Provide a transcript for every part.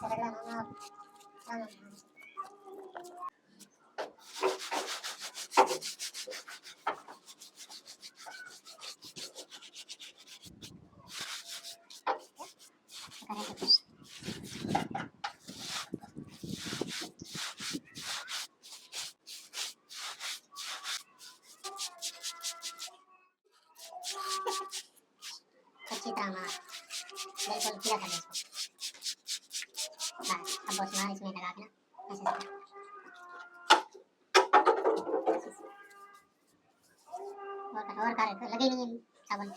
sagala mga sama. Sekarang terus. Kecil drama. Level tidak ada. Nah, abos mah इसमें लगा के ना ऐसे और कर लगे नहीं साबुन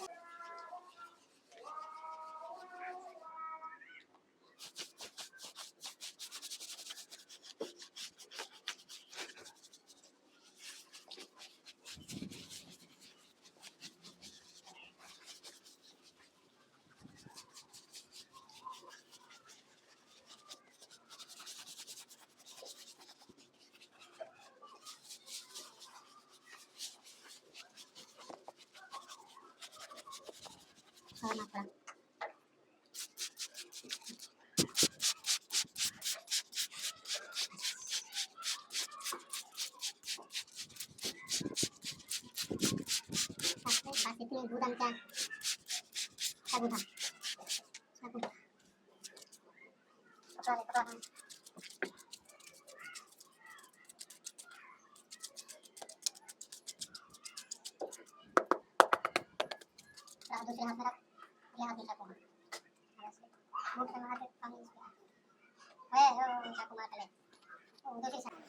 और ना पड़ा bas itu bukan kan sabun sabun kotor kalau tu sihat merah lihat bisa kok mungkin ada kami oh saku mata le oh itu sih